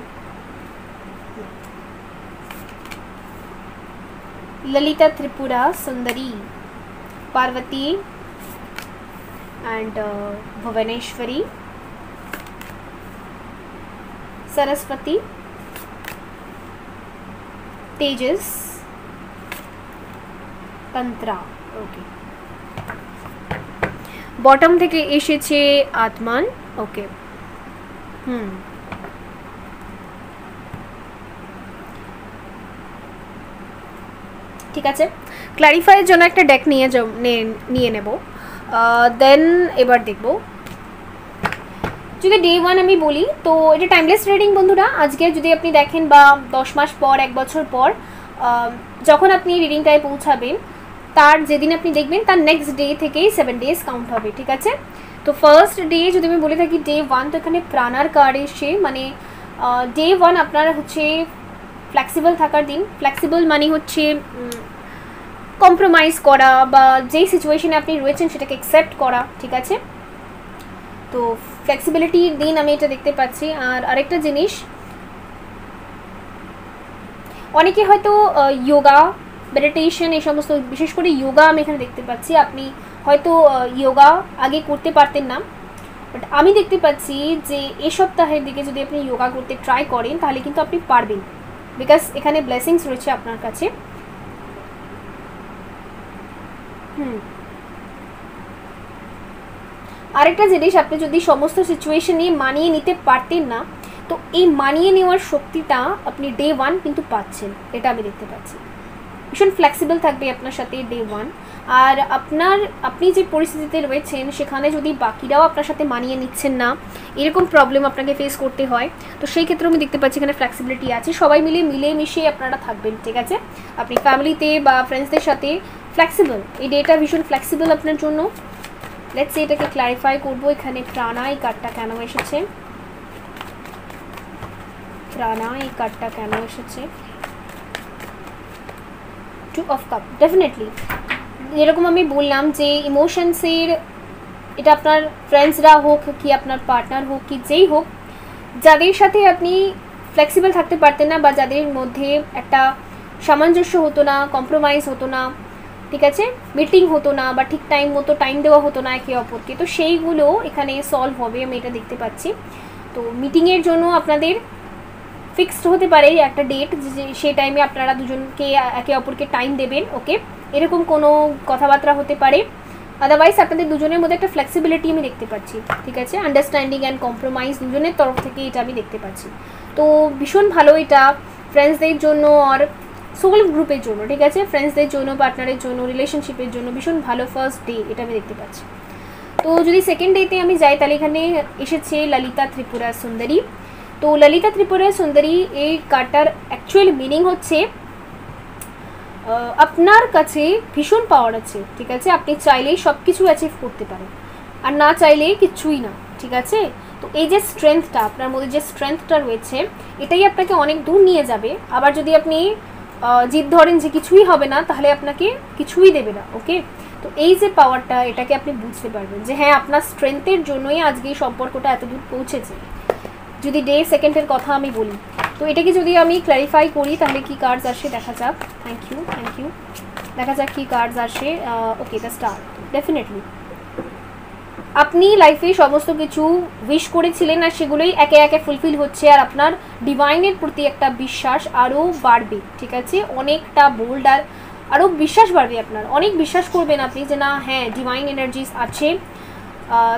ललिता त्रिपुरा सुंदरी, पार्वती एंड भुवनेश्वरी, सरस्वती, तेजस, तंत्रा। ओके, बॉटम থেকে এসেছে আত্মান। ওকে, ঠিক আছে। ক্লারিফাইয়ের জন্য একটা ডেক নিয়ে নেব, দেন এবার দেখব। যদি ডে 1 আমি বলি তো এটা টাইমলেস রিডিং বন্ধুরা। আজকে যদি আপনি দেখেন বা 10 মাস পর, 1 বছর পর যখন আপনি রিডিংটায় পৌঁছাবেন তার যেদিন আপনি দেখবেন তার নেক্সট ডে থেকেই 7 ডেজ কাউন্ট হবে, ঠিক আছে? তো ফার্স্ট ডে যদি আমি বলে থাকি ডে 1, তো এখানে প্রাণার কার্ড এসে মানে ডে 1 আপনার হচ্ছে ফ্লেক্সিবল থাকার দিন। ফ্লেক্সিবল মানে হচ্ছে কম্প্রোমাইজ করা বা যেই সিচুয়েশনে আপনি রয়েছেন সেটাকে অ্যাকসেপ্ট করা, ঠিক আছে? তো ফ্লেক্সিবিলিটির দিন আমি এটা দেখতে পাচ্ছি। আর আরেকটা জিনিস, অনেকে হয়তো যোগা, মেডিটেশন এই সমস্ত, বিশেষ করে যোগা আমি এখানে দেখতে পাচ্ছি। আপনি হয়তো যোগা আগে করতে পারতেন না, বাট আমি দেখতে পাচ্ছি যে এই সপ্তাহের দিকে যদি আপনি যোগা করতে ট্রাই করেন তাহলে কিন্তু আপনি পারবেন, বিকজ এখানে ব্লেসিংস রয়েছে আপনার কাছে। আরেকটা জিনিস, আপনি যদি সমস্ত সিচুয়েশন নিয়ে মানিয়ে নিতে পারতেন না, তো এই মানিয়ে নেওয়ার শক্তিটা আপনি ডে 1 কিন্তু পাচ্ছেন, এটা আমি দেখতে পাচ্ছি। ভীষণ ফ্লেক্সিবল থাকবে আপনার সাথে ডে 1। আর আপনি যে পরিস্থিতিতে রয়েছেন সেখানে যদি বাকিরাও আপনার সাথে মানিয়ে নিচ্ছেন না, এরকম প্রবলেম আপনাকে ফেস করতে হয়, তো সেই ক্ষেত্রে আমি দেখতে পাচ্ছি এখানে ফ্লেক্সিবিলিটি আছে। সবাই মিলেমিশে আপনারা থাকবেন, ঠিক আছে? আপনি ফ্যামিলিতে বা ফ্রেন্ডসদের সাথে ফ্লেক্সিবল, এই ডেটা ভীষণ ফ্লেক্সিবল আপনার জন্য। লেটস এটাকে ক্লারিফাই করবো। এখানে প্রাণা এই কার্ডটা কেন এসেছে, প্রাণা এই কার্ডটা কেন এসেছে। 2 অফ কাপ, ডেফিনেটলি যেরকম আমি বললাম যে ইমোশনসের, এটা আপনার ফ্রেন্ডসরা হোক কি আপনার পার্টনার হোক কি যেই হোক, যাদের সাথে আপনি ফ্লেক্সিবল থাকতে পারতেন না বা যাদের মধ্যে একটা সামঞ্জস্য হতো না, কম্প্রোমাইজ হতো না, ঠিক আছে, মিটিং হতো না বা ঠিক টাইম মতো টাইম দেওয়া হতো না একে অপরকে, তো সেইগুলো এখানে সলভ হবে, আমি এটা দেখতে পাচ্ছি। তো মিটিংয়ের জন্য আপনাদের ফিক্সড হতে পারে একটা ডেট, যে সেই টাইমে আপনারা দুজনকে একে অপরকে টাইম দেবেন, ওকে, এরকম কোনো কথাবার্তা হতে পারে। আদারওয়াইজ আপনাদের দুজনের মধ্যে একটা ফ্লেক্সিবিলিটি আমি দেখতে পাচ্ছি, ঠিক আছে, আন্ডারস্ট্যান্ডিং অ্যান্ড কম্প্রোমাইজ দুজনের তরফ থেকে এটা আমি দেখতে পাচ্ছি। তো ভীষণ ভালো এটা ফ্রেন্ডসদের জন্য আর সোল গ্রুপের জন্য, ঠিক আছে, ফ্রেন্ডসদের জন্য, পার্টনারের জন্য, রিলেশনশিপের জন্য ভীষণ ভালো ফার্স্ট ডে, এটা আমি দেখতে পাচ্ছি। তো যদি সেকেন্ড ডেতে আমি যাই তাহলে এখানে এসেছে ললিতা ত্রিপুরা সুন্দরী। তো ললিতা ত্রিপুরা সুন্দরী এই কার্ডটার অ্যাকচুয়াল মিনিং হচ্ছে আপনার কাছে ভীষণ পাওয়ার আছে, ঠিক আছে, আপনি চাইলেই সব কিছু অ্যাচিভ করতে পারেন আর না চাইলে কিছুই না, ঠিক আছে। তো এই যে স্ট্রেংথটা আপনার মধ্যে, যে স্ট্রেংথটা রয়েছে, এটাই আপনাকে অনেক দূর নিয়ে যাবে। আবার যদি আপনি জিদ ধরেন যে কিছুই হবে না, তাহলে আপনাকে কিছুই দেবে না, ওকে। তো এই যে পাওয়ারটা, এটাকে আপনি বুঝতে পারবেন যে হ্যাঁ আপনার স্ট্রেংথের জন্যই আজকে এই সম্পর্কটা এত দূর পৌঁছেছে। যদি ডে সেকেন্ডের কথা আমি বলি, তো তো এটাকে যদি আমি ক্ল্যারিফাই করি তাহলে কি কার্ডস আসে দেখা যাক। থ্যাংক ইউ দেখা যাক কি কার্ডস আসে। ওকে, দ্য স্টার। ডেফিনেটলি আপনি লাইফে সমস্ত কিছু উইশ করেছিলেন আর সেগুলোই একে একে ফুলফিল হচ্ছে, আর আপনার ডিভাইনের প্রতি একটা বিশ্বাস আরও বাড়বে, ঠিক আছে, অনেকটা বোল্ড আর আরও বিশ্বাস বাড়বে আপনার, অনেক বিশ্বাস করবেন আপনি যে না হ্যাঁ ডিভাইন এনার্জিস আছে,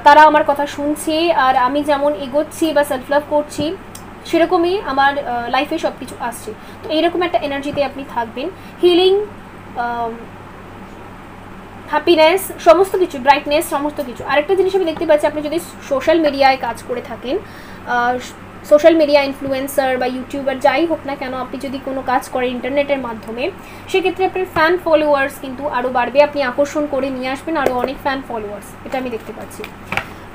তারা আমার কথা শুনছে, আর আমি যেমন এগোচ্ছি বা সেলফ লাভ করছি সেরকমই আমার লাইফে সব কিছু আসছে। তো এইরকম একটা এনার্জিতে আপনি থাকবেন। হিলিং, হ্যাপিনেস, সমস্ত কিছু, ব্রাইটনেস, সমস্ত কিছু। আরেকটা জিনিস আমি দেখতে পাচ্ছি, আপনি যদি সোশ্যাল মিডিয়ায় কাজ করে থাকেন, সোশ্যাল মিডিয়া ইনফ্লুয়েন্সার বা ইউটিউবার যাই হোক না কেন, আপনি যদি কোনো কাজ করেন ইন্টারনেটের মাধ্যমে, সেক্ষেত্রে আপনার ফ্যান ফলোয়ার্স কিন্তু আরও বাড়বে, আপনি আকর্ষণ করে নিয়ে আসবেন আরও অনেক ফ্যান ফলোয়ার্স, এটা আমি দেখতে পাচ্ছি।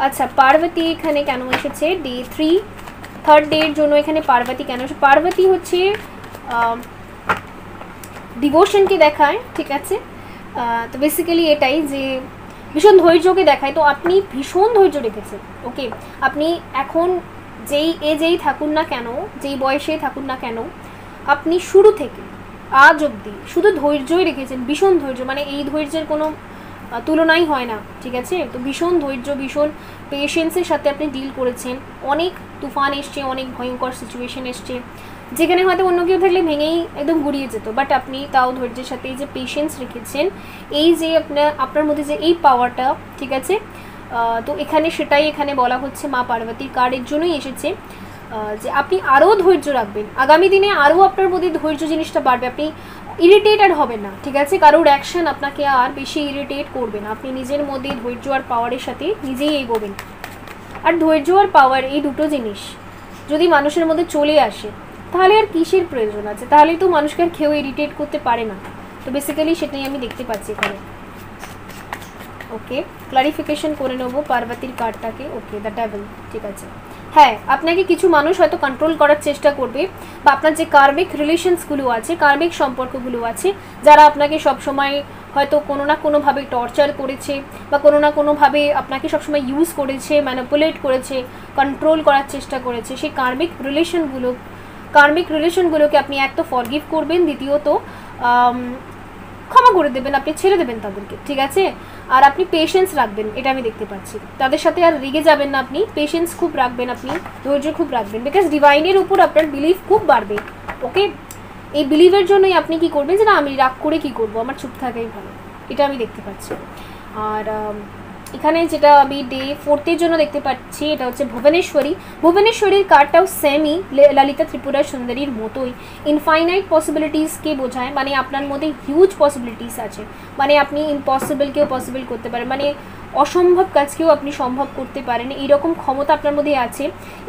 আচ্ছা, পার্বতী এখানে কেন এসেছে? ডে 3, থার্ড ডের জন্য এখানে পার্বতী কেন এসেছে? পার্বতী হচ্ছে ডিভোশনকে দেখায়, ঠিক আছে। তো বেসিক্যালি এটাই যে ভীষণ ধৈর্যকে দেখায়। তো আপনি ভীষণ ধৈর্য রেখেছেন, ওকে। আপনি এখন যেই এজেই থাকুন না কেন, যেই বয়সেই থাকুন না কেন, আপনি শুরু থেকে আজ অবধি শুধু ধৈর্যই রেখেছেন, ভীষণ ধৈর্য, মানে এই ধৈর্যের কোনো তুলনাই হয় না, ঠিক আছে। তো ভীষণ ধৈর্য, ভীষণ পেশেন্সের সাথে আপনি ডিল করেছেন। অনেক তুফান এসছে, অনেক ভয়ঙ্কর সিচুয়েশন এসছে, যেখানে হয়তো অন্য কেউ থাকলে ভেঙেই একদম গুড়িয়ে যেত, বাট আপনি তাও ধৈর্যের সাথে এই যে পেশেন্স রেখেছেন, এই যে আপনার মধ্যে যে এই পাওয়ারটা, ঠিক আছে। তো এখানে সেটাই এখানে বলা হচ্ছে, মা পার্বতীর কার্ডের জন্যই এসেছে যে আপনি আরও ধৈর্য রাখবেন, আগামী দিনে আরও আপনার মধ্যে ধৈর্য জিনিসটা বাড়বে, আপনি ইরিটেটেড হবেন না, ঠিক আছে, কারোর অ্যাকশন আপনাকে আর বেশি ইরিটেট করবে না, আপনি নিজের মধ্যে ধৈর্য আর পাওয়ারের সাথে নিজেই এগোবেন। আর ধৈর্য আর পাওয়ার এই দুটো জিনিস যদি মানুষের মধ্যে চলে আসে তাহলে আর কিসের প্রয়োজন আছে, তাহলে তো মানুষকে আর কেউ ইরিটেট করতে পারে না। তো বেসিক্যালি সেটাই আমি দেখতে পাচ্ছি এখানে। ওকে, ক্লারিফিকেশন করে নেবো পার্বতীর কার্ডটাকে। ওকে, দ্য ডেভিল, ঠিক আছে। হ্যাঁ, আপনাকে কিছু মানুষ হয়তো কন্ট্রোল করার চেষ্টা করবে, বা আপনার যে কার্মিক রিলেশনসগুলো আছে, কার্মিক সম্পর্কগুলো আছে, যারা আপনাকে সবসময় হয়তো কোনো না কোনোভাবে টর্চার করেছে, বা কোনো না কোনোভাবে আপনাকে সবসময় ইউজ করেছে, ম্যানিপুলেট করেছে, কন্ট্রোল করার চেষ্টা করেছে, সেই কার্মিক রিলেশনগুলোকে আপনি এক তো ফরগিভ করবেন, দ্বিতীয়ত ক্ষমা করে দেবেন, আপনি ছেড়ে দেবেন তাদেরকে, ঠিক আছে। আর আপনি পেশেন্স রাখবেন, এটা আমি দেখতে পাচ্ছি, তাদের সাথে আর রেগে যাবেন না, আপনি পেশেন্স খুব রাখবেন, আপনি ধৈর্য খুব রাখবেন, বিকজ ডিভাইনের উপর আপনার বিলিভ খুব বাড়বে, ওকে। এই বিলিভের জন্যই আপনি কি করবেন যে না আমি রাগ করে কি করব, আমার চুপ থাকাই ভালো, এটা আমি দেখতে পাচ্ছি। আর এখানে যেটা আমি ডে 4 জন্য দেখতে পাচ্ছি, এটা হচ্ছে ভুবনেশ্বরীর কার্ডটাও সেমই ললিতা ত্রিপুরা সুন্দরীর মতোই ইনফাইনাইট পসিবিলিটিসকে বোঝায়, মানে আপনার মধ্যে হিউজ পসিবিলিটিস আছে, মানে আপনি ইম্পসিবলকেও পসিবল করতে পারেন, মানে অসম্ভব কাজকেও আপনি সম্ভব করতে পারেন, এইরকম ক্ষমতা আপনার মধ্যে আছে।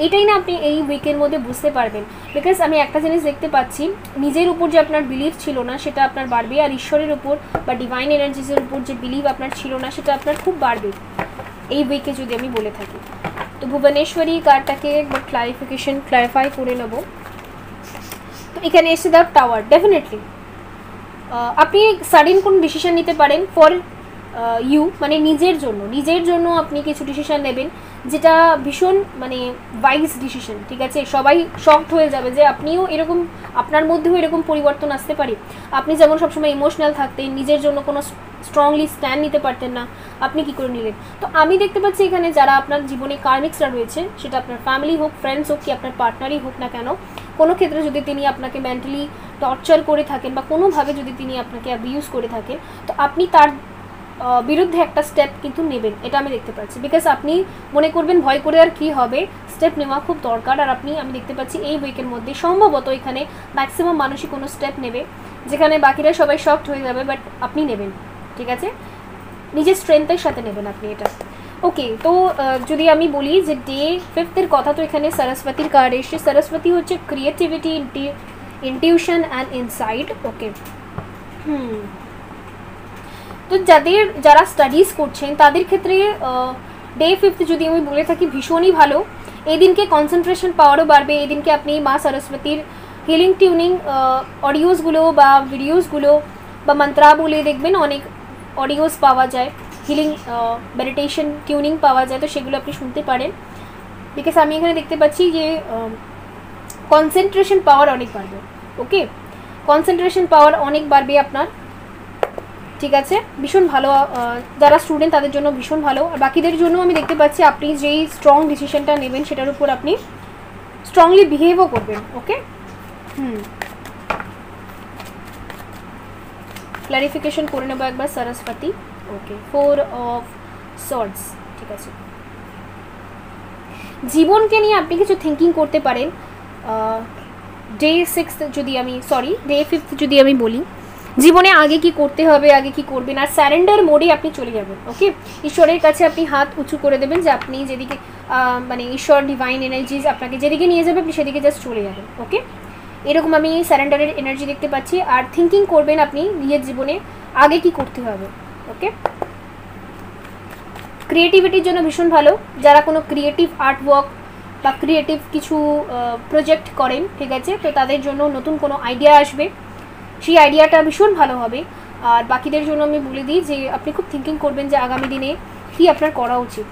এটাই না আপনি এই উইকের মধ্যে বুঝতে পারবেন, বিকজ আমি একটা জিনিস দেখতে পাচ্ছি, নিজের উপর যে আপনার বিলিভ ছিল না সেটা আপনার বাড়বে, আর ঈশ্বরের উপর বা ডিভাইন এনার্জিসের উপর যে বিলিভ আপনার ছিল না সেটা আপনার খুব বাড়বে এই উইকে, যদি আমি বলে থাকি। তো ভুবনেশ্বরী কার্ডটাকে একবার ক্লারিফাই করে নেব। তো এখানে এসে দ্য টাওয়ার, ডেফিনেটলি আপনি সাডেন কোনো ডিসিশন নিতে পারেন ফর মানে নিজের জন্য আপনি কিছু ডিসিশন নেবেন, যেটা ভীষণ মানে ওয়াইজ ডিসিশন, ঠিক আছে। সবাই শকড হয়ে যাবে যে আপনিও এরকম, আপনার মধ্যেও এরকম পরিবর্তন আসতে পারে। আপনি যেমন সবসময় ইমোশনাল থাকতেন, নিজের জন্য কোনো স্ট্রংলি স্ট্যান্ড নিতে পারতেন না, আপনি কি করে নিলেন। তো আমি দেখতে পাচ্ছি এখানে যারা আপনার জীবনে কার্মিক্সরা রয়েছে, সেটা আপনার ফ্যামিলি হোক, ফ্রেন্ডস হোক, কি আপনার পার্টনারই হোক না কেন, কোনো ক্ষেত্রে যদি তিনি আপনাকে মেন্টালি টর্চার করে থাকেন বা কোনোভাবে যদি তিনি আপনাকে অ্যাবিউজ করে থাকেন, তো আপনি তার বিরুদ্ধে একটা স্টেপ কিন্তু নেবেন, এটা আমি দেখতে পাচ্ছি, বিকজ আপনি মনে করবেন ভয় করে আর কি হবে, স্টেপ নেওয়া খুব দরকার। আর আপনি, আমি দেখতে পাচ্ছি এই উইকের মধ্যে সম্ভবত এখানে ম্যাক্সিমাম মানুষই কোনো স্টেপ নেবে, যেখানে বাকিরা সবাই শকড হয়ে যাবে, বাট আপনি নেবেন, ঠিক আছে, নিজের স্ট্রেংথের সাথে নেবেন আপনি এটা। ওকে, তো যদি আমি বলি যে ডে 5 কথা, তো এখানে সরস্বতীর কার্ড এসছে। সরস্বতী হচ্ছে ক্রিয়েটিভিটি, ইনটিউশন অ্যান্ড ইনসাইট, ওকে। তো যারা স্টাডিজ করছেন তাদের ক্ষেত্রে ডে 5 যদি আমি বলে থাকি ভীষণই ভালো। এই দিনকে কনসেন্ট্রেশন পাওয়ারও বাড়বে, এই দিনকে আপনি মা সরস্বতীর হিলিং টিউনিং অডিওসগুলো বা ভিডিওসগুলো বা মন্ত্রা বলে দেখবেন, অনেক অডিওস পাওয়া যায়, হিলিং মেডিটেশন টিউনিং পাওয়া যায়, তো সেগুলো আপনি শুনতে পারেন। বিকজ আমি এখানে দেখতে পাচ্ছি যে কনসেন্ট্রেশন পাওয়ার অনেক বাড়বে। ওকে, কনসেন্ট্রেশন পাওয়ার অনেক বাড়বে আপনার, ঠিক আছে, ভীষণ ভালো। যারা স্টুডেন্ট তাদের জন্য ভীষণ ভালো। আর বাকিদের জন্য আমি দেখতে পাচ্ছি আপনি যেই স্ট্রং ডিসিশনটা নেবেন সেটার উপর আপনি স্ট্রংলি বিহেভও করবেন। ওকে, ক্লারিফিকেশন করে নেবো একবার সরস্বতী। ওকে, 4 অফ সর্ডস, ঠিক আছে। জীবনকে নিয়ে আপনি কিছু থিঙ্কিং করতে পারেন। ডে 6 যদি আমি ডে 5 যদি আমি বলি, জীবনে আগে কি করতে হবে, আগে কি করবেন, আর স্যারেন্ডার মোডে আপনি চলে যাবেন। ওকে, ঈশ্বরের কাছে আপনি হাত উঁচু করে দেবেন যে আপনি যেদিকে মানে ঈশ্বর ডিভাইন এনার্জিজ আপনাকে যেদিকে নিয়ে যাবে আপনি সেদিকে জাস্ট চলে যাবেন। ওকে, এরকম আমি স্যারেন্ডারের এনার্জি দেখতে পাচ্ছি। আর থিঙ্কিং করবেন আপনি নিজের জীবনে আগে কি করতে হবে। ওকে, ক্রিয়েটিভিটির জন্য ভীষণ ভালো। যারা কোনো ক্রিয়েটিভ আর্ট ওয়ার্ক বা ক্রিয়েটিভ কিছু প্রজেক্ট করেন, ঠিক আছে, তো তাদের জন্য নতুন কোনো আইডিয়া আসবে, সেই আইডিয়াটা ভীষণ ভালো হবে। আর বাকিদের জন্য আমি বলে দিই যে আপনি খুব থিঙ্কিং করবেন যে আগামী দিনে কী আপনার করা উচিত।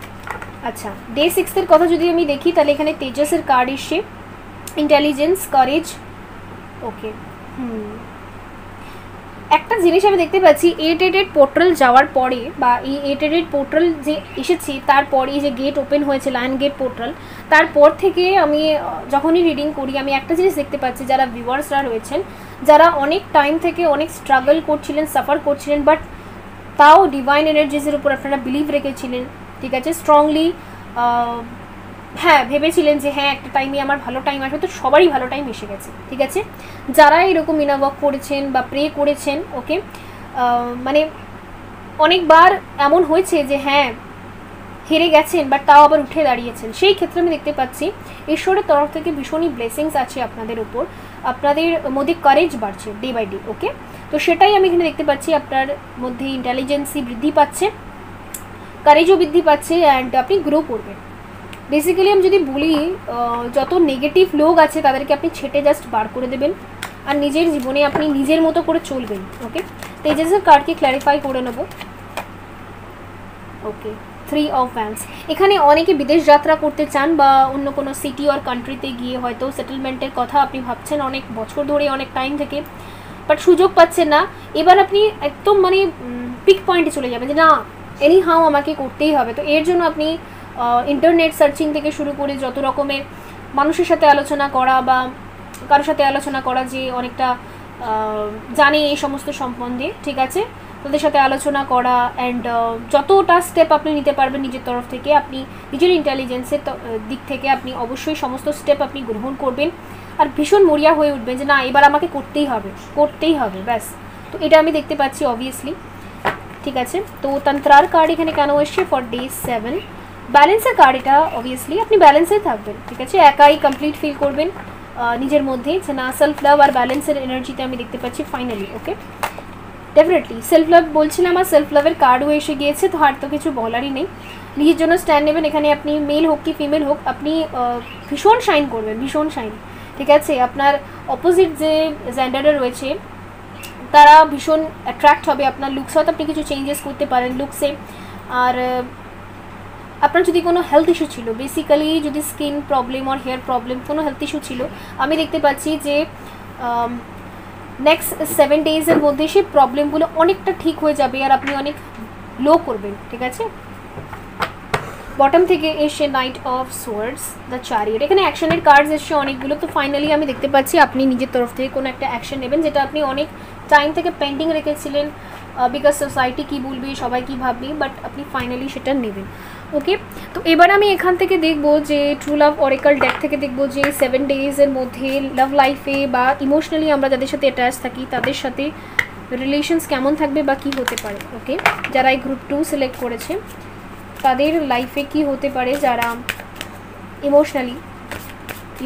আচ্ছা, ডে 6 কথা যদি আমি দেখি তাহলে এখানে তেজাসের কার্ড এসছে, ইন্টেলিজেন্স, কারেজ। ওকে, একটা জিনিস আমি দেখতে পাচ্ছি 888 পোর্টাল যাওয়ার পরে বা এই 888 পোর্টাল যে এসেছে তারপরে যে গেট ওপেন হয়েছে লায়ন গেট পোর্টাল, তারপর থেকে আমি যখনই রিডিং করি আমি একটা জিনিস দেখতে পাচ্ছি, যারা ভিউয়ার্সরা রয়েছেন যারা অনেক টাইম থেকে অনেক স্ট্রাগল করছিলেন, সাফার করছিলেন, বাট তাও ডিভাইন এনার্জিসের উপর আপনারা বিলিভ রেখেছিলেন, ঠিক আছে, স্ট্রংলি হ্যাঁ ভেবেছিলেন যে হ্যাঁ একটা টাইমে আমার ভালো টাইম আসবে, তো সবারই ভালো টাইম এসে গেছে, ঠিক আছে। যারা এরকম ইনার ওয়ার্ক করেছেন বা প্রে করেছেন, ওকে, মানে অনেকবার এমন হয়েছে যে হ্যাঁ হেরে গেছেন বাট তাও আবার উঠে দাঁড়িয়েছেন, সেই ক্ষেত্রে আমি দেখতে পাচ্ছি ঈশ্বরের তরফ থেকে ভীষণই ব্লেসিংস আছে আপনাদের উপর, আপনাদের মধ্যে কারেজ বাড়ছে ডে বাই ডে। ওকে, তো সেটাই আমি এখানে দেখতে পাচ্ছি, আপনার মধ্যে ইন্টেলিজেন্সি বৃদ্ধি পাচ্ছে, কারেজও বৃদ্ধি পাচ্ছে, অ্যান্ড আপনি গ্রো করবেন। বেসিক্যালি আমি যদি বলি যত নেগেটিভ লোক আছে তাদেরকে আপনি ছেটে জাস্ট বার করে দেবেন আর নিজের জীবনে আপনি নিজের মতো করে চলবেন। ওকে, তেজাসের কার্ডকে ক্ল্যারিফাই করে নেব। ওকে, 3 অফ ওয়ান্ডস, এখানে অনেকে বিদেশ যাত্রা করতে চান বা অন্য কোনো সিটি আর কান্ট্রিতে গিয়ে হয়তো সেটেলমেন্টের কথা আপনি ভাবছেন অনেক বছর ধরে, অনেক টাইম থেকে, বাট সুযোগ পাচ্ছেন না। এবার আপনি একদম মানে পিক পয়েন্টে চলে যাবেন যে না এনি হাউ আমাকে করতেই হবে। তো এর জন্য আপনি ইন্টারনেট সার্চিং থেকে শুরু করে যত রকমের মানুষের সাথে আলোচনা করা বা কারোর সাথে আলোচনা করা যে অনেকটা জানে এই সমস্ত সম্বন্ধে, ঠিক আছে, তাদের সাথে আলোচনা করা, অ্যান্ড যতটা স্টেপ আপনি নিতে পারবেন নিজের তরফ থেকে, আপনি নিজের ইন্টেলিজেন্সের দিক থেকে আপনি অবশ্যই সমস্ত স্টেপ আপনি গ্রহণ করবেন আর ভীষণ মরিয়া হয়ে উঠবেন যে না এবার আমাকে করতেই হবে ব্যাস। তো এটা আমি দেখতে পাচ্ছি অবভিয়াসলি, ঠিক আছে। তো তন্ত্রার কার্ড এখানে কেন এসছে ফর ডে 7, ব্যালেন্সের কার্ড, এটা অবভিয়াসলি আপনি ব্যালেন্সেই থাকবেন, ঠিক আছে, একাই কমপ্লিট ফিল করবেন নিজের মধ্যে যে না সেলফ লাভ আর ব্যালেন্সের এনার্জিতে আমি দেখতে পাচ্ছি ফাইনালি। ওকে, ডেফিনেটলি সেলফ লাভ বলছিলাম আর সেলফ লাভের কার্ডও এসে গিয়েছে, তো আর তো কিছু বলারই নেই। নিজের জন্য স্ট্যান্ড নেবেন, এখানে আপনি মেল হোক কি ফিমেল হোক আপনি ভীষণ শাইন করবেন, ভীষণ শাইন, ঠিক আছে। আপনার অপোজিট যে জেন্ডারে রয়েছে তারা ভীষণ অ্যাট্রাক্ট হবে আপনার লুকস, হয়তো আপনি কিছু চেঞ্জেস করতে পারেন লুকসে। আর আপনার যদি কোনো হেলথ ইস্যু ছিল, বেসিক্যালি যদি স্কিন প্রবলেম আর হেয়ার প্রবলেম কোনো হেলথ ইস্যু ছিল, আমি দেখতে পাচ্ছি যে নেক্সট 7 ডেজের মধ্যে সেই প্রবলেমগুলো অনেকটা ঠিক হয়ে যাবে আর আপনি অনেক গ্লো করবেন, ঠিক আছে। বটম থেকে এসে night of swords, the chariot, এখানে অ্যাকশনের কার্ডস এসছে অনেকগুলো। তো ফাইনালি আমি দেখতে পাচ্ছি আপনি নিজের তরফ থেকে কোনো একটা অ্যাকশন নেবেন যেটা আপনি অনেক টাইম থেকে পেন্ডিং রেখেছিলেন, বিকজ সোসাইটি কী বলবে, সবাই কী ভাববে, বাট আপনি ফাইনালি সেটা নেবেন। ওকে, তো এবার আমি এখান থেকে দেখবো যে ট্রু লাভ অরেকাল ডেক থেকে দেখবো যে 7 ডেজের মধ্যে লাভ লাইফে বা ইমোশনালি আমরা যাদের সাথে অ্যাটাচ থাকি তাদের সাথে রিলেশনস কেমন থাকবে বা কী হতে পারে। ওকে, যারা এই গ্রুপ 2 সিলেক্ট করেছে তাদের লাইফে কি হতে পারে, যারা ইমোশনালি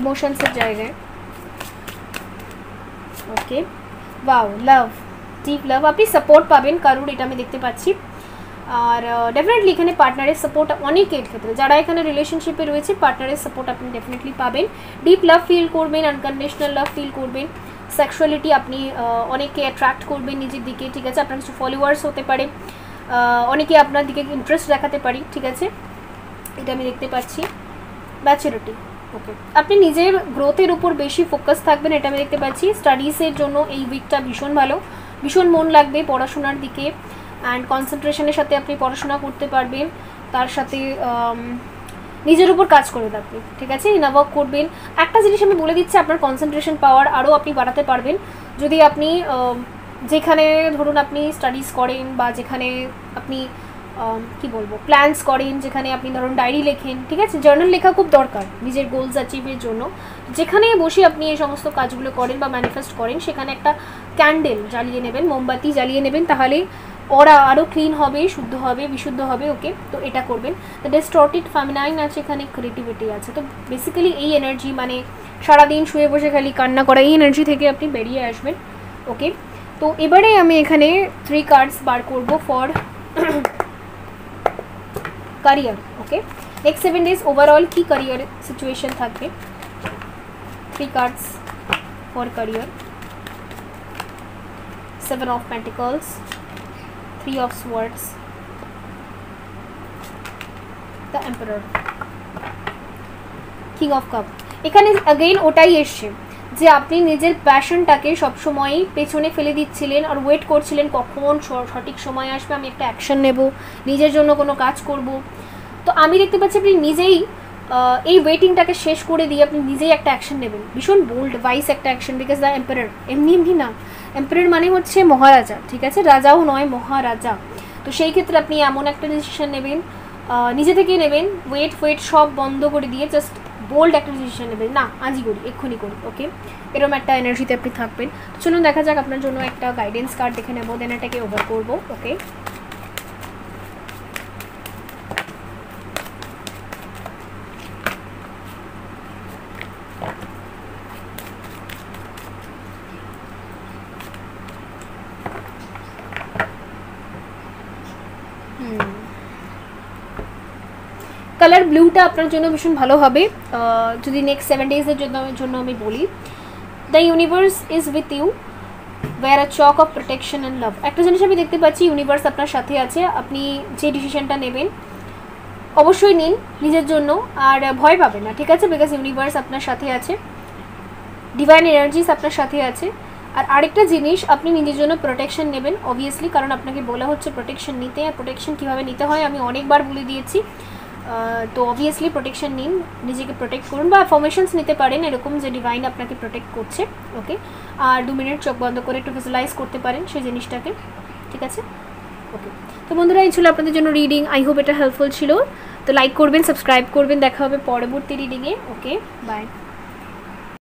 ইমোশনসের জায়গায়। ওকে, ওয়াও, লাভ, ডিপ লাভ, আপনি সাপোর্ট পাবেন কারুর, এটা আমি দেখতে পাচ্ছি। আর ডেফিনেটলি এখানে পার্টনারের সাপোর্ট অনেকের ক্ষেত্রে, যারা এখানে রিলেশনশিপে রয়েছে পার্টনারের সাপোর্ট আপনি ডেফিনেটলি পাবেন, ডিপ লাভ ফিল করবেন, আনকন্ডিশনাল লাভ ফিল করবেন, সেক্সুয়ালিটি আপনি অনেককে অ্যাট্রাক্ট করবেন নিজের দিকে, ঠিক আছে। আপনার কিছু ফলোয়ার্স হতে পারে, অনেকে আপনার দিকে ইন্টারেস্ট দেখাতে পারি, ঠিক আছে, এটা আমি দেখতে পাচ্ছি। ম্যাচুরিটি, ওকে, আপনি নিজের গ্রোথের উপর বেশি ফোকাস থাকবেন, এটা আমি দেখতে পাচ্ছি। স্টাডিজের জন্য এই উইকটা ভীষণ ভালো, ভীষণ মন লাগবে পড়াশোনার দিকে, অ্যান্ড কনসেন্ট্রেশনের সাথে আপনি পড়াশোনা করতে পারবেন, তার সাথে নিজের উপর কাজ করে থাকবেন, ঠিক আছে, ইনার ওয়ার্ক করবেন। একটা জিনিস আমি বলে দিচ্ছি, আপনার কনসেন্ট্রেশন পাওয়ার আরও আপনি বাড়াতে পারবেন যদি আপনি যেখানে ধরুন আপনি স্টাডিজ করেন বা যেখানে আপনি কি বলবো প্ল্যানস করেন, যেখানে আপনি ধরুন ডায়েরি লেখেন, ঠিক আছে, জার্নাল লেখা খুব দরকার নিজের গোলস অ্যাচিভের জন্য। যেখানে বসে আপনি এই সমস্ত কাজগুলো করেন বা ম্যানিফেস্ট করেন, সেখানে একটা ক্যান্ডেল জ্বালিয়ে নেবেন, মোমবাতি জ্বালিয়ে নেবেন, তাহলে ওরা আরও ক্লিন হবে, শুদ্ধ হবে, বিশুদ্ধ হবে। ওকে, তো এটা করবেন। তো ডিস্টর্টেড ফেমিনাইন আছে, এখানে ক্রিয়েটিভিটি আছে। তো বেসিক্যালি এই এনার্জি, মানে সারাদিন শুয়ে বসে খালি কান্না করা, এই এনার্জি থেকে আপনি বেরিয়ে আসবেন। ওকে, তো এবারে আমি এখানে 3 কার্ডস বার করব for career. Okay, next 7 days overall কি career situation থাকবে। 3 cards for career, 7 of Pentacles, 3 of Swords, the Emperor, King of Cup। এখানে अगेन ওটাই এসছে যে আপনি নিজের প্যাশনটাকে সবসময়ই পেছনে ফেলে দিচ্ছিলেন আর ওয়েট করছিলেন কখন সঠিক সময় আসবে, আমি একটা অ্যাকশন নেব, নিজের জন্য কোনো কাজ করব। তো আমি দেখতে পাচ্ছি আপনি নিজেই এই ওয়েটিংটাকে শেষ করে দিয়ে আপনি নিজেই একটা অ্যাকশন নেবেন, ভীষণ বোল্ড ভাইস একটা অ্যাকশন, বিকজ দ্য এম্পারার এমনি না, এম্পারার মানে হচ্ছে মহারাজা, ঠিক আছে, রাজাও নয় মহারাজা। তো সেই ক্ষেত্রে আপনি এমন একটা ডিসিশন নেবেন, নিজে থেকেই নেবেন, ওয়েট সব বন্ধ করে দিয়ে জাস্ট বোল্ড একটা ডিসিশন নেবেন, না আজই করি, এক্ষুনি করি। ওকে, এরকম একটা এনার্জিতে আপনি থাকবেন। তো চলুন দেখা যাক, আপনার জন্য একটা গাইডেন্স কার্ড দেখে নেবো, দেন এটাকে ওভার করবো। ওকে, কালার ব্লুটা আপনার জন্য ভীষণ ভালো হবে যদি নেক্সট 7 ডেজের জন্য আমি বলি। The universe is with you, wear a চক অফ প্রোটেকশন অ্যান্ড লাভ। একটা জিনিস আমি দেখতে পাচ্ছি, ইউনিভার্স আপনার সাথে আছে। আপনি যে ডিসিশনটা নেবেন অবশ্যই নিন নিজের জন্য, আর ভয় পাবেন না, ঠিক আছে, বিকজ ইউনিভার্স আপনার সাথে আছে, ডিভাইন এনার্জিস আপনার সাথে আছে। আর আরেকটা জিনিস, আপনি নিজের জন্য প্রোটেকশন নেবেন অবভিয়াসলি, কারণ আপনাকে বলা হচ্ছে প্রোটেকশন নিতে, আর প্রোটেকশন কীভাবে নিতে হয় আমি অনেকবার বলে দিয়েছি। তো অবভিয়াসলি প্রোটেকশন নিন, নিজেকে প্রোটেক্ট করুন, বা ফর্মেশনস নিতে পারেন এরকম যে ডিভাইন আপনাকে প্রোটেক্ট করছে। ওকে, আর 2 মিনিট চোখ বন্ধ করে একটু ভিজুয়ালাইজ করতে পারেন সেই জিনিসটাকে, ঠিক আছে। ওকে, তো বন্ধুরা এই ছিল আপনাদের জন্য রিডিং। আই হোপ এটা হেল্পফুল ছিল। তো লাইক করবেন, সাবস্ক্রাইব করবেন, দেখা হবে পরবর্তী রিডিংয়ে। ওকে, বাই।